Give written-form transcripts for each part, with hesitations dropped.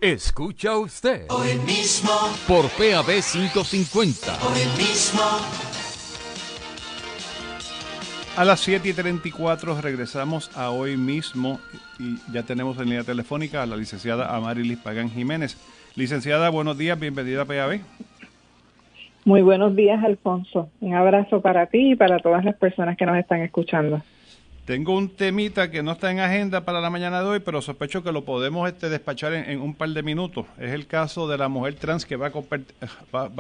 Escucha usted. Hoy mismo. Por PAB 550. Hoy mismo. A las 7:34 regresamos a Hoy Mismo y ya tenemos en línea telefónica a la licenciada Amarilis Pagán Jiménez. Licenciada, buenos días, bienvenida a PAB. Muy buenos días, Alfonso. Un abrazo para ti y para todas las personas que nos están escuchando. Tengo un temita que no está en agenda para la mañana de hoy, pero sospecho que lo podemos despachar en un par de minutos. Es el caso de la mujer trans que va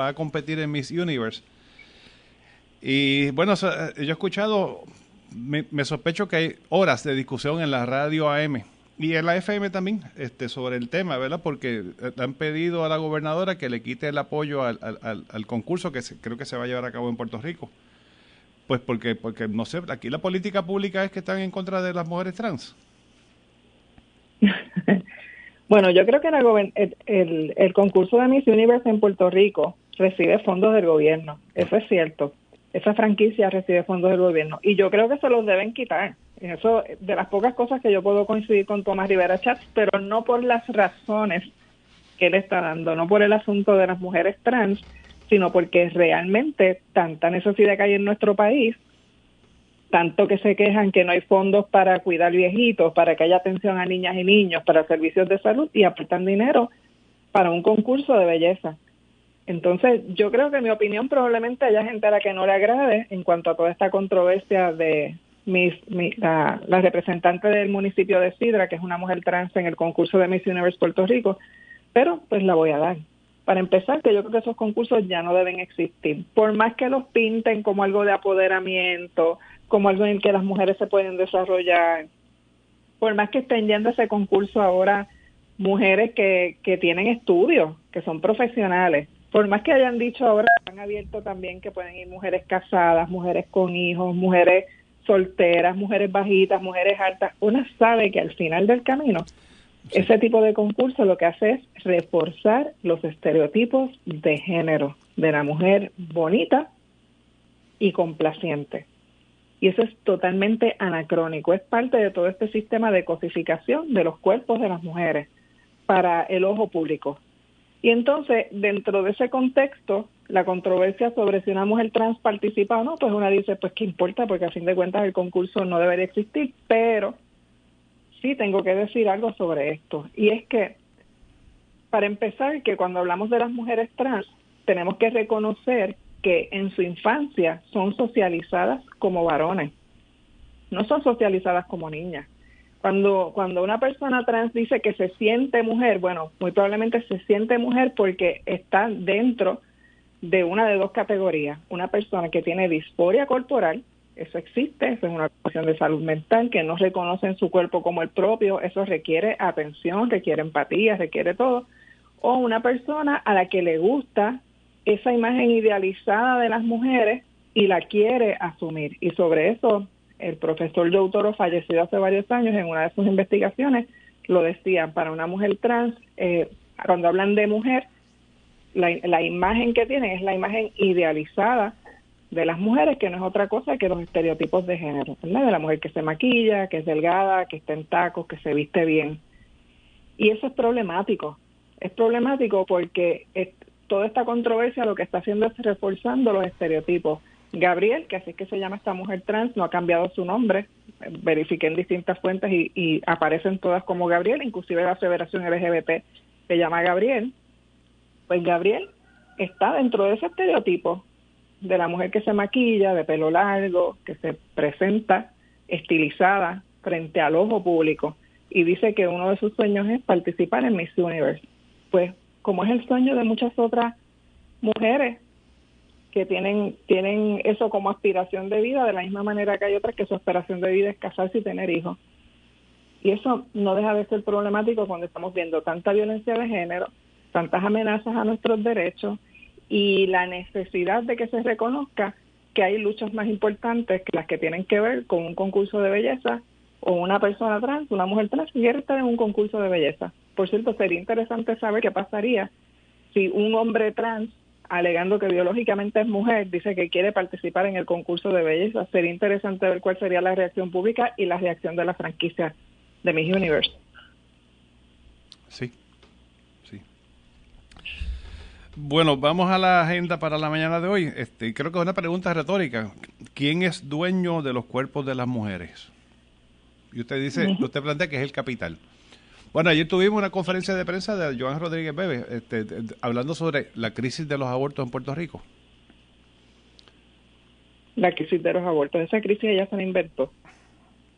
a competir en Miss Universe. Y bueno, yo he escuchado, me sospecho que hay horas de discusión en la radio AM y en la FM también sobre el tema, ¿verdad? Porque han pedido a la gobernadora que le quite el apoyo al concurso que creo que se va a llevar a cabo en Puerto Rico. Pues porque no sé, aquí la política pública es que están en contra de las mujeres trans. Bueno, yo creo que el concurso de Miss Universe en Puerto Rico recibe fondos del gobierno. Eso es cierto. Esa franquicia recibe fondos del gobierno. Y yo creo que se los deben quitar. Eso de las pocas cosas que yo puedo coincidir con Tomás Rivera Schatz, pero no por las razones que él está dando, no por el asunto de las mujeres trans, sino porque realmente tanta necesidad que hay en nuestro país, tanto que se quejan que no hay fondos para cuidar viejitos, para que haya atención a niñas y niños, para servicios de salud, y aportan dinero para un concurso de belleza. Entonces, yo creo que en mi opinión probablemente haya gente a la que no le agrade en cuanto a toda esta controversia de la representante del municipio de Sidra, que es una mujer trans en el concurso de Miss Universe Puerto Rico, pero pues la voy a dar. Para empezar, que yo creo que esos concursos ya no deben existir. Por más que los pinten como algo de apoderamiento, como algo en que las mujeres se pueden desarrollar, por más que estén yendo a ese concurso ahora mujeres que tienen estudios, que son profesionales, por más que hayan dicho ahora, han abierto también que pueden ir mujeres casadas, mujeres con hijos, mujeres solteras, mujeres bajitas, mujeres altas, una sabe que al final del camino sí. Ese tipo de concurso lo que hace es reforzar los estereotipos de género de la mujer bonita y complaciente. Y eso es totalmente anacrónico. Es parte de todo este sistema de cosificación de los cuerpos de las mujeres para el ojo público. Y entonces, dentro de ese contexto, la controversia sobre si una mujer trans participa o no, pues una dice, pues qué importa, porque a fin de cuentas el concurso no debería existir, pero sí tengo que decir algo sobre esto, y es que, para empezar, que cuando hablamos de las mujeres trans, tenemos que reconocer que en su infancia son socializadas como varones, no son socializadas como niñas. Cuando una persona trans dice que se siente mujer, bueno, muy probablemente se siente mujer porque está dentro de una de dos categorías. Una persona que tiene disforia corporal, eso existe, eso es una cuestión de salud mental, que no reconocen su cuerpo como el propio, eso requiere atención, requiere empatía, requiere todo. O una persona a la que le gusta esa imagen idealizada de las mujeres y la quiere asumir. Y sobre eso, el profesor Joe Toro, fallecido hace varios años, en una de sus investigaciones, lo decía, para una mujer trans, cuando hablan de mujer, la imagen que tienen es la imagen idealizada de las mujeres, que no es otra cosa que los estereotipos de género, ¿verdad? De la mujer que se maquilla, que es delgada, que está en tacos, que se viste bien. Y eso es problemático. Es problemático porque toda esta controversia lo que está haciendo es reforzando los estereotipos. Gabriel, que así es que se llama esta mujer trans, no ha cambiado su nombre. Verifiqué en distintas fuentes y aparecen todas como Gabriel, inclusive la Federación LGBT se llama Gabriel. Pues Gabriel está dentro de ese estereotipo de la mujer que se maquilla, de pelo largo, que se presenta estilizada frente al ojo público y dice que uno de sus sueños es participar en Miss Universe. Pues como es el sueño de muchas otras mujeres que tienen eso como aspiración de vida, de la misma manera que hay otras que su aspiración de vida es casarse y tener hijos. Y eso no deja de ser problemático cuando estamos viendo tanta violencia de género, tantas amenazas a nuestros derechos y la necesidad de que se reconozca que hay luchas más importantes que las que tienen que ver con un concurso de belleza o una persona trans, una mujer trans que quiere estar en un concurso de belleza. Por cierto, sería interesante saber qué pasaría si un hombre trans, alegando que biológicamente es mujer, dice que quiere participar en el concurso de belleza. Sería interesante ver cuál sería la reacción pública y la reacción de la franquicia de Miss Universe. Sí. Bueno, vamos a la agenda para la mañana de hoy. Creo que es una pregunta retórica. ¿Quién es dueño de los cuerpos de las mujeres? Y usted dice, usted plantea que es el capital. Bueno, ayer tuvimos una conferencia de prensa de Joan Rodríguez Bebe, hablando sobre la crisis de los abortos en Puerto Rico. La crisis de los abortos, esa crisis ella se la inventó.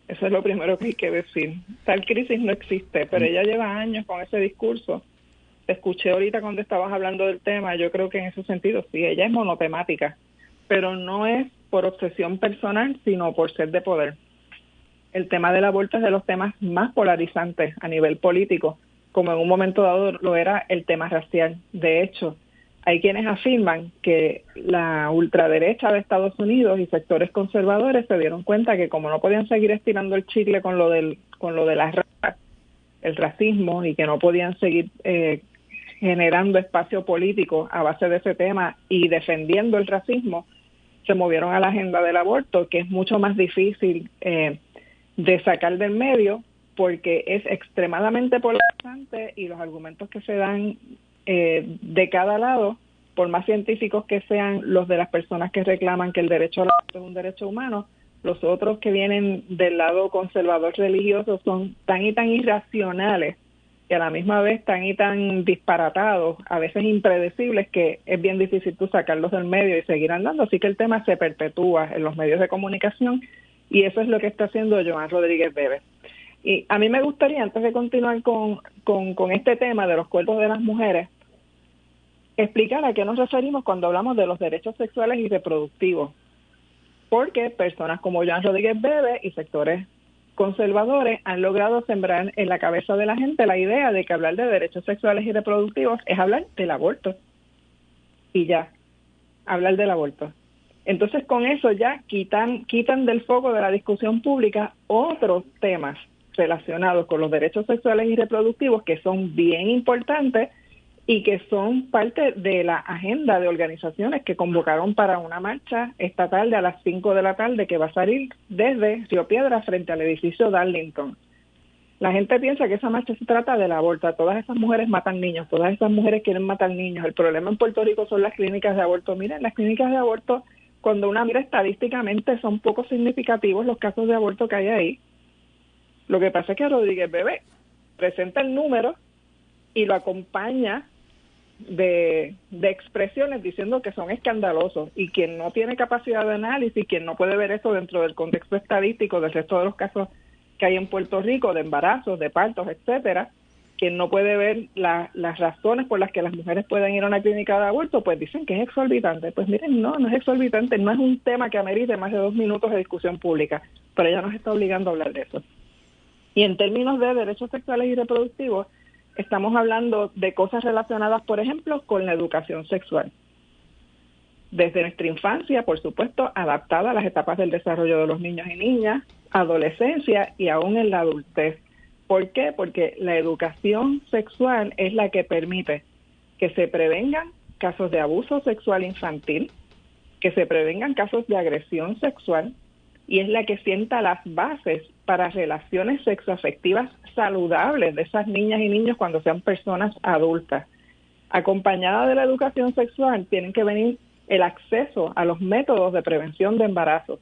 Eso es lo primero que hay que decir. Tal crisis no existe, pero ella lleva años con ese discurso. Te escuché ahorita cuando estabas hablando del tema, yo creo que en ese sentido sí, ella es monotemática, pero no es por obsesión personal, sino por sed de poder. El tema del aborto es de los temas más polarizantes a nivel político, como en un momento dado lo era el tema racial. De hecho, hay quienes afirman que la ultraderecha de Estados Unidos y sectores conservadores se dieron cuenta que como no podían seguir estirando el chicle con lo de la raza, el racismo, y que no podían seguir generando espacio político a base de ese tema y defendiendo el racismo, se movieron a la agenda del aborto, que es mucho más difícil de sacar del medio porque es extremadamente polarizante y los argumentos que se dan de cada lado, por más científicos que sean los de las personas que reclaman que el derecho al aborto es un derecho humano, los otros que vienen del lado conservador religioso son tan y tan irracionales y a la misma vez tan y tan disparatados, a veces impredecibles, que es bien difícil tú sacarlos del medio y seguir andando. Así que el tema se perpetúa en los medios de comunicación y eso es lo que está haciendo Joan Rodríguez Bebe. Y a mí me gustaría, antes de continuar con este tema de los cuerpos de las mujeres, explicar a qué nos referimos cuando hablamos de los derechos sexuales y reproductivos. Porque personas como Joan Rodríguez Bebe y sectores conservadores han logrado sembrar en la cabeza de la gente la idea de que hablar de derechos sexuales y reproductivos es hablar del aborto. Y ya, hablar del aborto. Entonces con eso ya quitan del foco de la discusión pública otros temas relacionados con los derechos sexuales y reproductivos que son bien importantes y que son parte de la agenda de organizaciones que convocaron para una marcha esta tarde a las 5 de la tarde que va a salir desde Río Piedras frente al edificio Darlington. La gente piensa que esa marcha se trata del aborto. Todas esas mujeres matan niños, todas esas mujeres quieren matar niños. El problema en Puerto Rico son las clínicas de aborto. Miren, las clínicas de aborto, cuando una mira estadísticamente, son poco significativos los casos de aborto que hay ahí. Lo que pasa es que Rodríguez Bebe presenta el número y lo acompaña de expresiones diciendo que son escandalosos, y quien no tiene capacidad de análisis, quien no puede ver eso dentro del contexto estadístico del resto de los casos que hay en Puerto Rico de embarazos, de partos, etcétera, quien no puede ver las razones por las que las mujeres pueden ir a una clínica de aborto, pues dicen que es exorbitante. Pues miren, no es exorbitante, no es un tema que amerite más de 2 minutos de discusión pública, pero ella nos está obligando a hablar de eso. Y en términos de derechos sexuales y reproductivos, estamos hablando de cosas relacionadas, por ejemplo, con la educación sexual. Desde nuestra infancia, por supuesto, adaptada a las etapas del desarrollo de los niños y niñas, adolescencia y aún en la adultez. ¿Por qué? Porque la educación sexual es la que permite que se prevengan casos de abuso sexual infantil, que se prevengan casos de agresión sexual, y es la que sienta las bases para relaciones sexoafectivas saludables de esas niñas y niños cuando sean personas adultas. Acompañada de la educación sexual tienen que venir el acceso a los métodos de prevención de embarazo.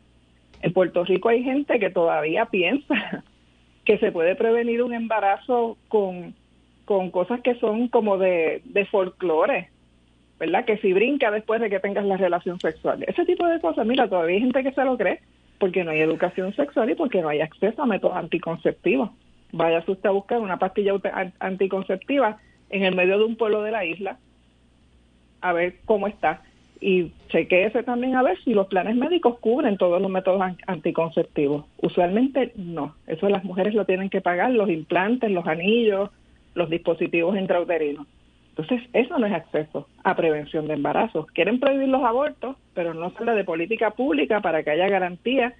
En Puerto Rico hay gente que todavía piensa que se puede prevenir un embarazo con cosas que son como de folclore, ¿verdad? Que si brinca después de que tengas la relación sexual. Ese tipo de cosas, mira, todavía hay gente que se lo cree porque no hay educación sexual y porque no hay acceso a métodos anticonceptivos. Vaya usted a buscar una pastilla anticonceptiva en el medio de un pueblo de la isla a ver cómo está. Y chequéese también a ver si los planes médicos cubren todos los métodos anticonceptivos. Usualmente no. Eso las mujeres lo tienen que pagar, los implantes, los anillos, los dispositivos intrauterinos. Entonces, eso no es acceso a prevención de embarazos. Quieren prohibir los abortos, pero no se habla de política pública para que haya garantía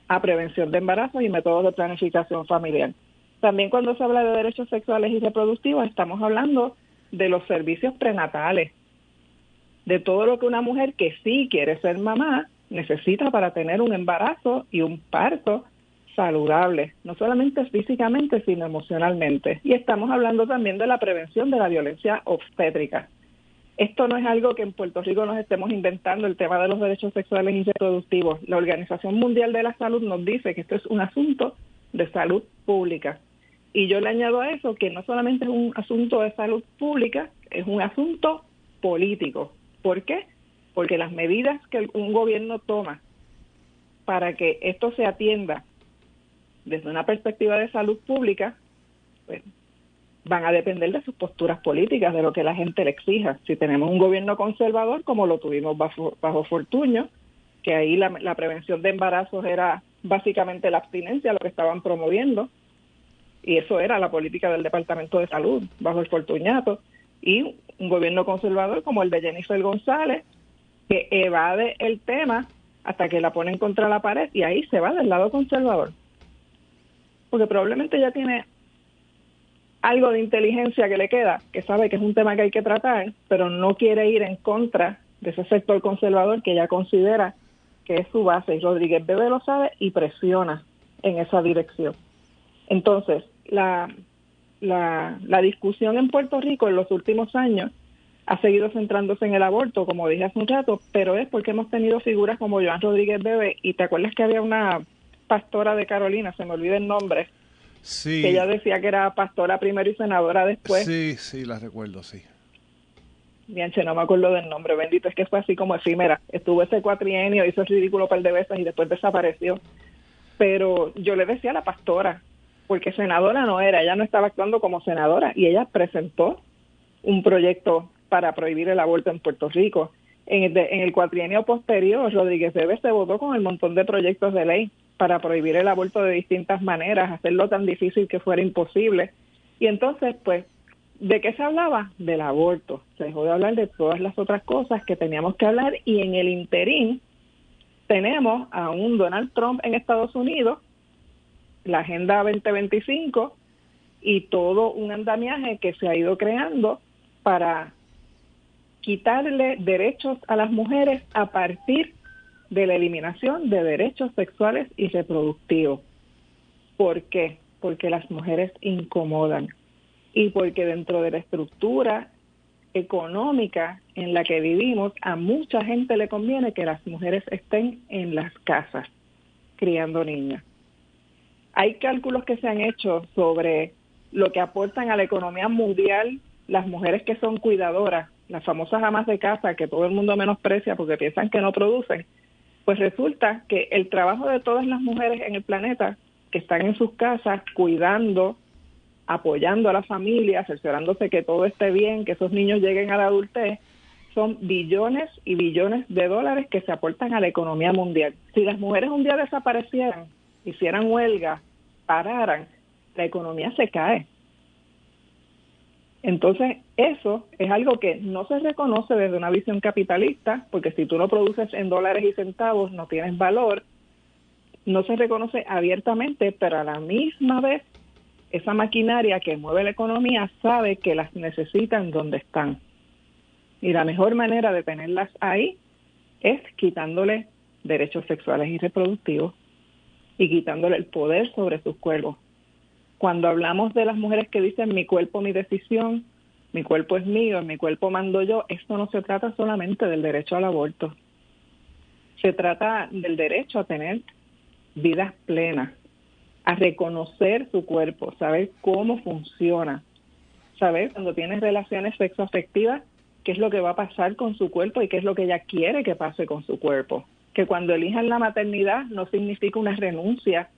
a prevención de embarazos y métodos de planificación familiar. También cuando se habla de derechos sexuales y reproductivos, estamos hablando de los servicios prenatales, de todo lo que una mujer que sí quiere ser mamá necesita para tener un embarazo y un parto saludable, no solamente físicamente, sino emocionalmente. Y estamos hablando también de la prevención de la violencia obstétrica. Esto no es algo que en Puerto Rico nos estemos inventando, el tema de los derechos sexuales y reproductivos. La Organización Mundial de la Salud nos dice que esto es un asunto de salud pública. Y yo le añado a eso que no solamente es un asunto de salud pública, es un asunto político. ¿Por qué? Porque las medidas que un gobierno toma para que esto se atienda desde una perspectiva de salud pública, pues van a depender de sus posturas políticas, de lo que la gente le exija. Si tenemos un gobierno conservador, como lo tuvimos bajo Fortuño, que ahí la prevención de embarazos era básicamente la abstinencia, lo que estaban promoviendo, y eso era la política del Departamento de Salud, bajo el Fortuñato, y un gobierno conservador como el de Jennifer González, que evade el tema hasta que la ponen contra la pared, y ahí se va del lado conservador. Porque probablemente ya tiene algo de inteligencia que le queda, que sabe que es un tema que hay que tratar, pero no quiere ir en contra de ese sector conservador que ella considera que es su base. Y Rodríguez Bebe lo sabe y presiona en esa dirección. Entonces, la discusión en Puerto Rico en los últimos años ha seguido centrándose en el aborto, como dije hace un rato, pero es porque hemos tenido figuras como Joan Rodríguez Bebe, y te acuerdas que había una pastora de Carolina, se me olvida el nombre, Sí. que ella decía que era pastora primero y senadora después. Sí, la recuerdo, sí. Bien, no me acuerdo del nombre, bendito, es que fue así como efímera. Estuvo ese cuatrienio, hizo el ridículo un par de veces y después desapareció. Pero yo le decía a la pastora, porque senadora no era, ella no estaba actuando como senadora, y ella presentó un proyecto para prohibir el aborto en Puerto Rico. En el cuatrienio posterior, Rodríguez Bebe se votó con el montón de proyectos de ley para prohibir el aborto de distintas maneras, hacerlo tan difícil que fuera imposible. Y entonces, pues, ¿de qué se hablaba? Del aborto. Se dejó de hablar de todas las otras cosas que teníamos que hablar, y en el interín tenemos a un Donald Trump en Estados Unidos, la Agenda 2025 y todo un andamiaje que se ha ido creando para quitarle derechos a las mujeres a partir de la eliminación de derechos sexuales y reproductivos. ¿Por qué? Porque las mujeres incomodan y porque dentro de la estructura económica en la que vivimos, a mucha gente le conviene que las mujeres estén en las casas criando niños. Hay cálculos que se han hecho sobre lo que aportan a la economía mundial las mujeres que son cuidadoras, las famosas amas de casa que todo el mundo menosprecia porque piensan que no producen. Pues resulta que el trabajo de todas las mujeres en el planeta que están en sus casas cuidando, apoyando a la familia, cerciorándose que todo esté bien, que esos niños lleguen a la adultez, son billones y billones de dólares que se aportan a la economía mundial. Si las mujeres un día desaparecieran, hicieran huelga, pararan, la economía se cae. Entonces, eso es algo que no se reconoce desde una visión capitalista, porque si tú no produces en dólares y centavos, no tienes valor. No se reconoce abiertamente, pero a la misma vez, esa maquinaria que mueve la economía sabe que las necesitan donde están. Y la mejor manera de tenerlas ahí es quitándole derechos sexuales y reproductivos y quitándole el poder sobre sus cuerpos. Cuando hablamos de las mujeres que dicen mi cuerpo, mi decisión, mi cuerpo es mío, en mi cuerpo mando yo, esto no se trata solamente del derecho al aborto. Se trata del derecho a tener vidas plenas, a reconocer su cuerpo, saber cómo funciona, saber cuando tienes relaciones sexoafectivas qué es lo que va a pasar con su cuerpo y qué es lo que ella quiere que pase con su cuerpo. Que cuando elijan la maternidad no significa una renuncia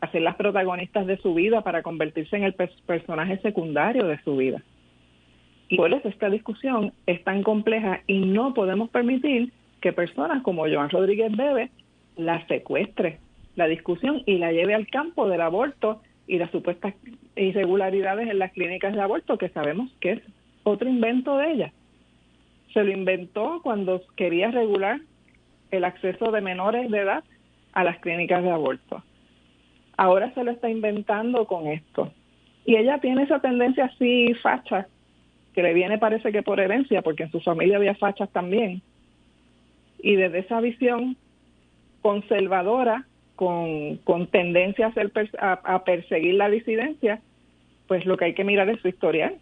a ser las protagonistas de su vida para convertirse en el personaje secundario de su vida. Y por eso esta discusión es tan compleja y no podemos permitir que personas como Joan Rodríguez Bebe la secuestre la discusión y la lleve al campo del aborto y las supuestas irregularidades en las clínicas de aborto, que sabemos que es otro invento de ella. Se lo inventó cuando quería regular el acceso de menores de edad a las clínicas de aborto. Ahora se lo está inventando con esto. Y ella tiene esa tendencia así facha, que le viene parece que por herencia, porque en su familia había fachas también. Y desde esa visión conservadora, con tendencia a perseguir la disidencia, pues lo que hay que mirar es su historial.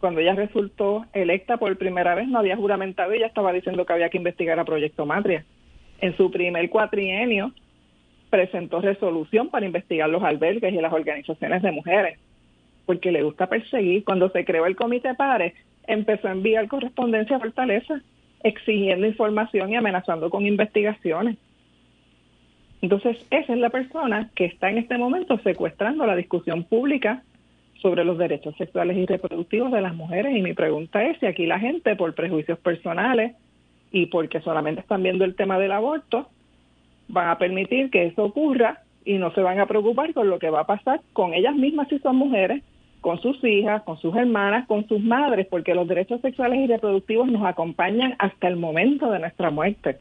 Cuando ella resultó electa por primera vez, no había juramentado y ella estaba diciendo que había que investigar a Proyecto Matria. En su primer cuatrienio presentó resolución para investigar los albergues y las organizaciones de mujeres, porque le gusta perseguir. Cuando se creó el Comité PARE, empezó a enviar correspondencia a Fortaleza, exigiendo información y amenazando con investigaciones. Entonces, esa es la persona que está en este momento secuestrando la discusión pública sobre los derechos sexuales y reproductivos de las mujeres. Y mi pregunta es si aquí la gente, por prejuicios personales y porque solamente están viendo el tema del aborto, van a permitir que eso ocurra y no se van a preocupar con lo que va a pasar con ellas mismas si son mujeres, con sus hijas, con sus hermanas, con sus madres, porque los derechos sexuales y reproductivos nos acompañan hasta el momento de nuestra muerte.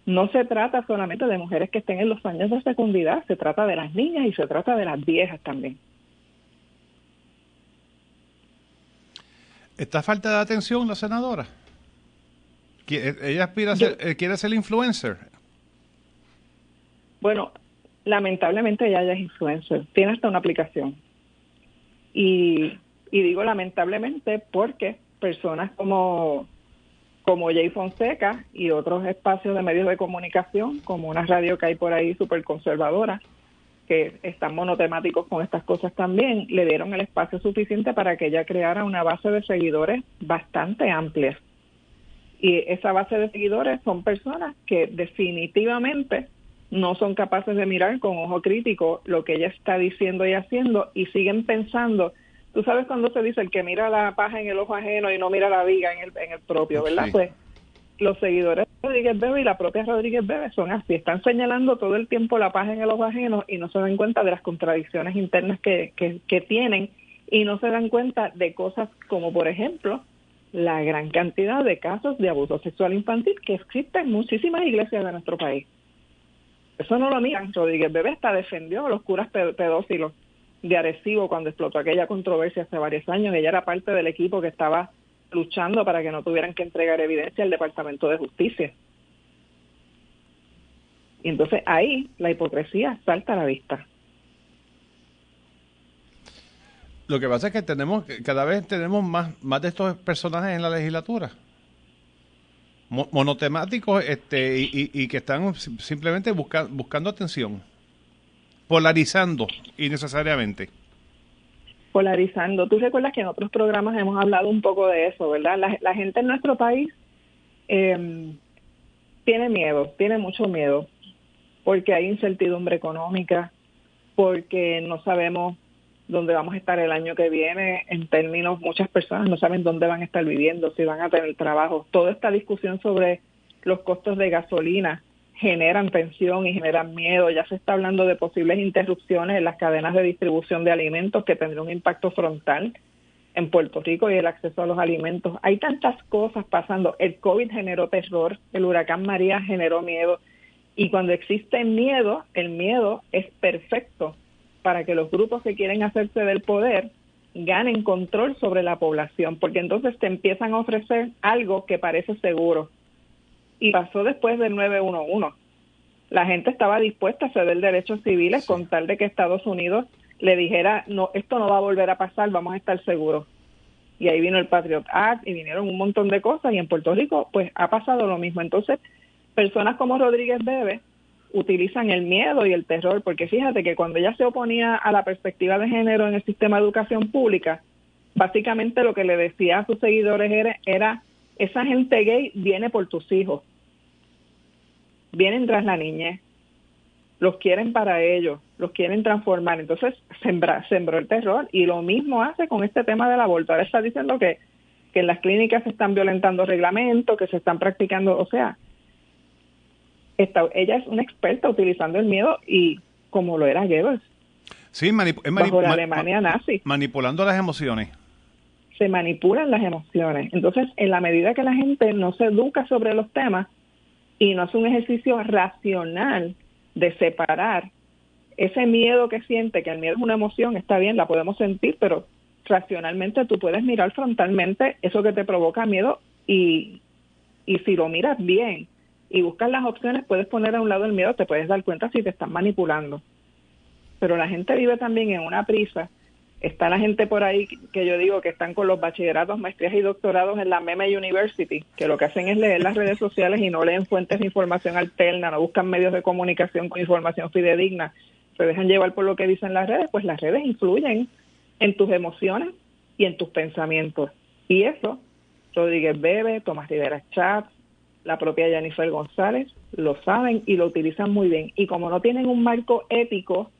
No se trata solamente de mujeres que estén en los años de fecundidad, se trata de las niñas y se trata de las viejas también. ¿Está falta de atención la senadora? Ella aspira a ser, quiere ser influencer. Bueno, lamentablemente ella ya es influencer, tiene hasta una aplicación. Y digo lamentablemente porque personas como Jay Fonseca y otros espacios de medios de comunicación, como una radio que hay por ahí súper conservadora, que están monotemáticos con estas cosas también, le dieron el espacio suficiente para que ella creara una base de seguidores bastante amplia. Y esa base de seguidores son personas que definitivamente no son capaces de mirar con ojo crítico lo que ella está diciendo y haciendo y siguen pensando. Tú sabes cuando se dice el que mira la paja en el ojo ajeno y no mira la viga en el propio, ¿verdad? Sí. Pues los seguidores de Rodríguez Bebe y la propia Rodríguez Bebe son así, están señalando todo el tiempo la paja en el ojo ajeno y no se dan cuenta de las contradicciones internas que tienen y no se dan cuenta de cosas como, por ejemplo, la gran cantidad de casos de abuso sexual infantil que existen en muchísimas iglesias de nuestro país. Eso no lo miran. Rodríguez Bebe hasta defendió a los curas pedófilos de Arecibo cuando explotó aquella controversia hace varios años. Ella era parte del equipo que estaba luchando para que no tuvieran que entregar evidencia al Departamento de Justicia. Y entonces ahí la hipocresía salta a la vista. Lo que pasa es que cada vez tenemos más de estos personajes en la legislatura. Monotemáticos y que están simplemente buscando atención, polarizando innecesariamente. Polarizando. Tú recuerdas que en otros programas hemos hablado un poco de eso, ¿verdad? La gente en nuestro país tiene miedo, tiene mucho miedo, porque hay incertidumbre económica, porque no sabemos dónde vamos a estar el año que viene, en términos, muchas personas no saben dónde van a estar viviendo, si van a tener trabajo. Toda esta discusión sobre los costos de gasolina generan tensión y generan miedo. Ya se está hablando de posibles interrupciones en las cadenas de distribución de alimentos que tendrán un impacto frontal en Puerto Rico y el acceso a los alimentos. Hay tantas cosas pasando. El COVID generó terror, el huracán María generó miedo, y cuando existe miedo, el miedo es perfecto para que los grupos que quieren hacerse del poder ganen control sobre la población, porque entonces te empiezan a ofrecer algo que parece seguro. Y pasó después del 911. La gente estaba dispuesta a ceder derechos civiles con tal de que Estados Unidos le dijera, no, esto no va a volver a pasar, vamos a estar seguros. Y ahí vino el Patriot Act y vinieron un montón de cosas, y en Puerto Rico pues ha pasado lo mismo. Entonces, personas como Rodríguez Bebe utilizan el miedo y el terror, porque fíjate que cuando ella se oponía a la perspectiva de género en el sistema de educación pública, básicamente lo que le decía a sus seguidores era esa gente gay viene por tus hijos, vienen tras la niñez, los quieren para ellos, los quieren transformar. Entonces sembró el terror, y lo mismo hace con este tema del aborto. Ahora está diciendo que en las clínicas se están violentando reglamentos, que se están practicando, o sea, ella es una experta utilizando el miedo, y como lo era Goebbels, sí, bajo la Alemania nazi. Manipulando las emociones. Se manipulan las emociones. Entonces, en la medida que la gente no se educa sobre los temas y no hace un ejercicio racional de separar ese miedo que siente, que el miedo es una emoción, está bien, la podemos sentir, pero racionalmente tú puedes mirar frontalmente eso que te provoca miedo, y si lo miras bien y buscas las opciones, puedes poner a un lado el miedo, te puedes dar cuenta si te están manipulando. Pero la gente vive también en una prisa Está la gente por ahí que yo digo que están con los bachilleratos, maestrías y doctorados en la Meme University, que lo que hacen es leer las redes sociales y no leen fuentes de información alterna, no buscan medios de comunicación con información fidedigna, se dejan llevar por lo que dicen las redes. Pues las redes influyen en tus emociones y en tus pensamientos. Y eso, Rodríguez Bebe, Tomás Rivera Chatz, la propia Jennifer González, lo saben y lo utilizan muy bien. Y como no tienen un marco ético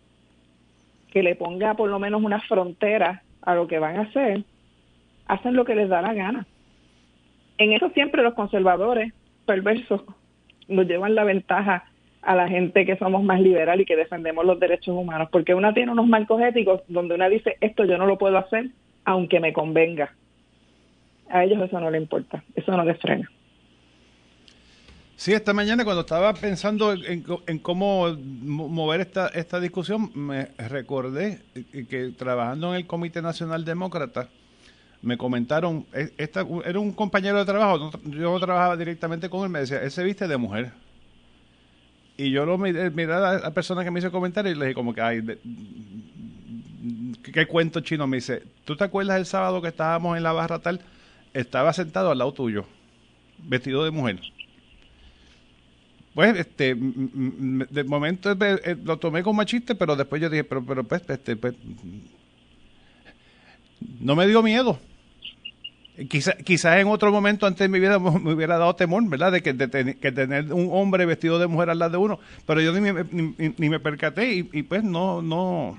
que le ponga por lo menos una frontera a lo que van a hacer, hacen lo que les da la gana. En eso siempre los conservadores perversos nos llevan la ventaja a la gente que somos más liberal y que defendemos los derechos humanos, porque una tiene unos marcos éticos donde una dice, esto yo no lo puedo hacer aunque me convenga. A ellos eso no les importa, eso no les frena. Sí, esta mañana cuando estaba pensando en cómo mover esta discusión, me recordé que trabajando en el Comité Nacional Demócrata, me comentaron, era un compañero de trabajo, yo no trabajaba directamente con él, me decía, él se viste de mujer. Y yo lo miré a la persona que me hizo el comentario y le dije como que, ay, ¿qué cuento chino? Me dice, ¿tú te acuerdas el sábado que estábamos en la barra tal? Estaba sentado al lado tuyo, vestido de mujer. Pues, de momento lo tomé como chiste, pero después yo dije, pero pues, no me dio miedo. Quizás en otro momento antes de mi vida me hubiera dado temor, ¿verdad? De que tener un hombre vestido de mujer al lado de uno, pero yo ni me percaté y pues no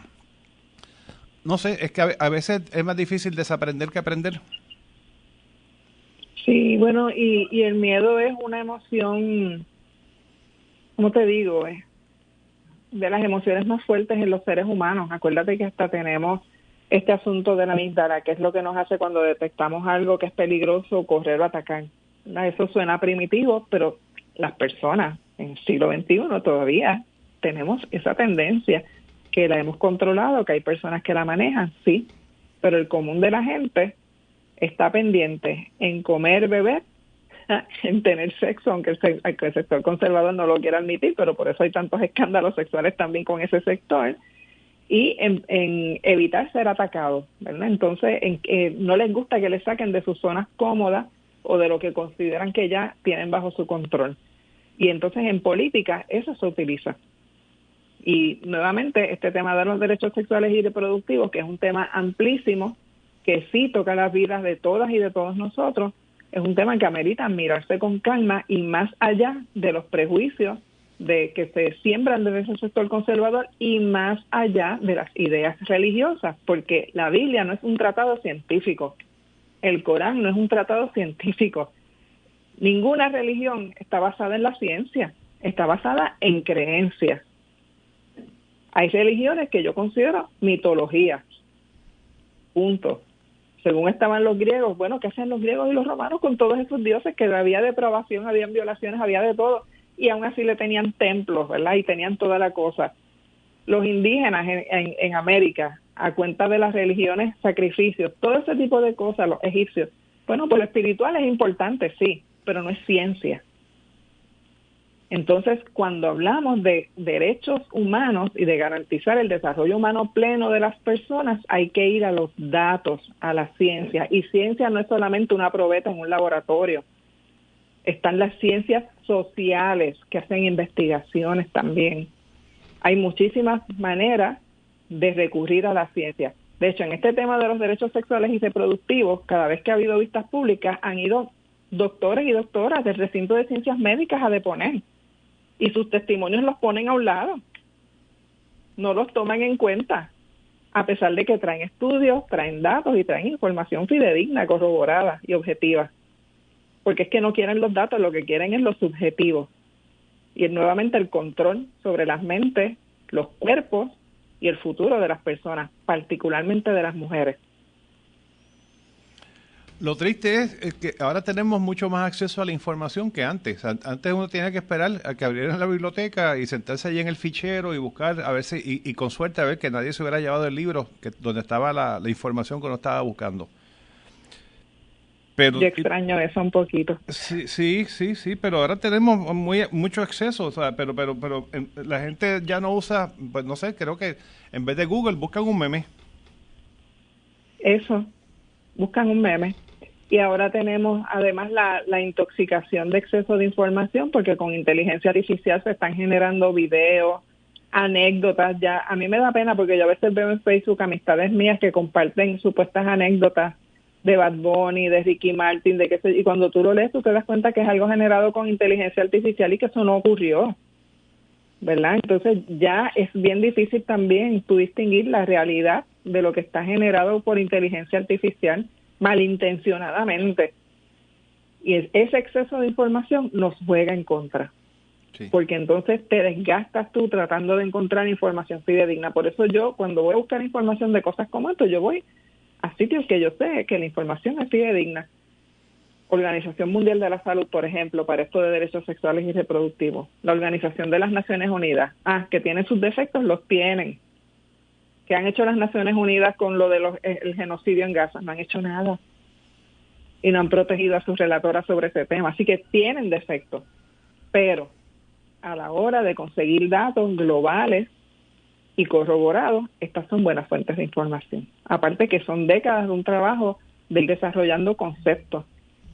sé, es que a veces es más difícil desaprender que aprender. Sí, bueno, y el miedo es una emoción, ¿cómo te digo? De las emociones más fuertes en los seres humanos. Acuérdate que hasta tenemos este asunto de la amígdala, que es lo que nos hace cuando detectamos algo que es peligroso, correr o atacar. Eso suena primitivo, pero las personas en el siglo XXI todavía tenemos esa tendencia, que la hemos controlado, que hay personas que la manejan, sí, pero el común de la gente está pendiente en comer, beber, en tener sexo, aunque el sector conservador no lo quiera admitir, pero por eso hay tantos escándalos sexuales también con ese sector, y en evitar ser atacados, ¿verdad? Entonces, no les gusta que les saquen de sus zonas cómodas o de lo que consideran que ya tienen bajo su control. Y entonces en política eso se utiliza. Y nuevamente este tema de los derechos sexuales y reproductivos, que es un tema amplísimo, que sí toca las vidas de todas y de todos nosotros, es un tema que amerita mirarse con calma y más allá de los prejuicios de que se siembran desde ese sector conservador y más allá de las ideas religiosas, porque la Biblia no es un tratado científico, el Corán no es un tratado científico, ninguna religión está basada en la ciencia, está basada en creencias. Hay religiones que yo considero mitología, punto. Según estaban los griegos, bueno, ¿qué hacían los griegos y los romanos con todos esos dioses? Que había depravación, había violaciones, había de todo, y aún así le tenían templos, ¿verdad? Y tenían toda la cosa. Los indígenas en América, a cuenta de las religiones, sacrificios, todo ese tipo de cosas, los egipcios. Bueno, pues lo espiritual es importante, sí, pero no es ciencia. Entonces, cuando hablamos de derechos humanos y de garantizar el desarrollo humano pleno de las personas, hay que ir a los datos, a la ciencia. Y ciencia no es solamente una probeta en un laboratorio. Están las ciencias sociales que hacen investigaciones también. Hay muchísimas maneras de recurrir a la ciencia. De hecho, en este tema de los derechos sexuales y reproductivos, cada vez que ha habido vistas públicas, han ido doctores y doctoras del recinto de ciencias médicas a deponer. Y sus testimonios los ponen a un lado. No los toman en cuenta, a pesar de que traen estudios, traen datos y traen información fidedigna, corroborada y objetiva. Porque es que no quieren los datos, lo que quieren es lo subjetivo. Y nuevamente el control sobre las mentes, los cuerpos y el futuro de las personas, particularmente de las mujeres. Lo triste es que ahora tenemos mucho más acceso a la información que antes. Antes uno tenía que esperar a que abrieran la biblioteca y sentarse allí en el fichero y buscar, a ver si, y con suerte a ver que nadie se hubiera llevado el libro donde estaba la información que uno estaba buscando. Pero, yo extraño eso un poquito. Sí, pero ahora tenemos mucho acceso, o sea, pero la gente ya no usa, pues no sé, creo que en vez de Google buscan un meme. eso, buscan un meme. Y ahora tenemos además la intoxicación de exceso de información, porque con inteligencia artificial se están generando videos, anécdotas. Ya a mí me da pena porque yo a veces veo en Facebook amistades mías que comparten supuestas anécdotas de Bad Bunny, de Ricky Martin, de qué sé, y cuando tú lo lees tú te das cuenta que es algo generado con inteligencia artificial y que eso no ocurrió, ¿verdad? Entonces ya es bien difícil también tú distinguir la realidad de lo que está generado por inteligencia artificial malintencionadamente. Y ese exceso de información nos juega en contra. Sí. Porque entonces te desgastas tú tratando de encontrar información fidedigna. Por eso yo, cuando voy a buscar información de cosas como esto, yo voy a sitios que yo sé que la información es fidedigna. Organización Mundial de la Salud, por ejemplo, para esto de derechos sexuales y reproductivos. La Organización de las Naciones Unidas. Que tienen sus defectos, los tienen. ¿Qué han hecho las Naciones Unidas con lo de el genocidio en Gaza? No han hecho nada. Y no han protegido a sus relatoras sobre ese tema. Así que tienen defectos. Pero a la hora de conseguir datos globales y corroborados, estas son buenas fuentes de información. Aparte que son décadas de un trabajo de ir desarrollando conceptos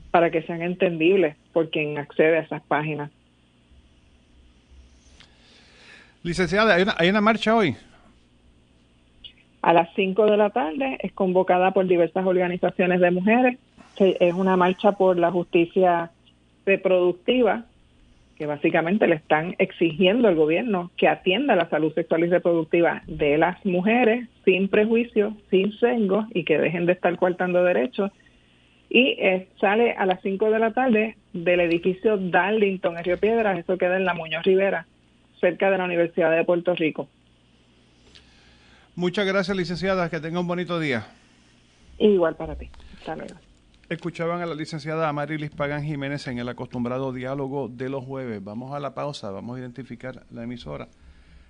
para que sean entendibles por quien accede a esas páginas. Licenciada, ¿hay una marcha hoy? A las 5 de la tarde es convocada por diversas organizaciones de mujeres. Es una marcha por la justicia reproductiva, que básicamente le están exigiendo al gobierno que atienda la salud sexual y reproductiva de las mujeres sin prejuicios, sin sesgos y que dejen de estar coartando derechos. Y sale a las 5 de la tarde del edificio Darlington en Río Piedras, eso queda en la Muñoz Rivera, cerca de la Universidad de Puerto Rico. Muchas gracias, licenciada. Que tenga un bonito día. Igual para ti. Hasta luego. Escuchaban a la licenciada Amarilis Pagan Jiménez en el acostumbrado diálogo de los jueves. Vamos a la pausa, vamos a identificar la emisora.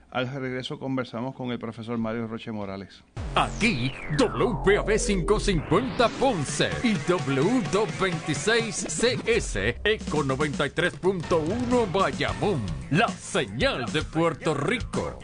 Al regreso conversamos con el profesor Mario Roche Morales. Aquí, WPAB 550 Ponce y W226CS Eco 93.1 Bayamón. La señal de Puerto Rico.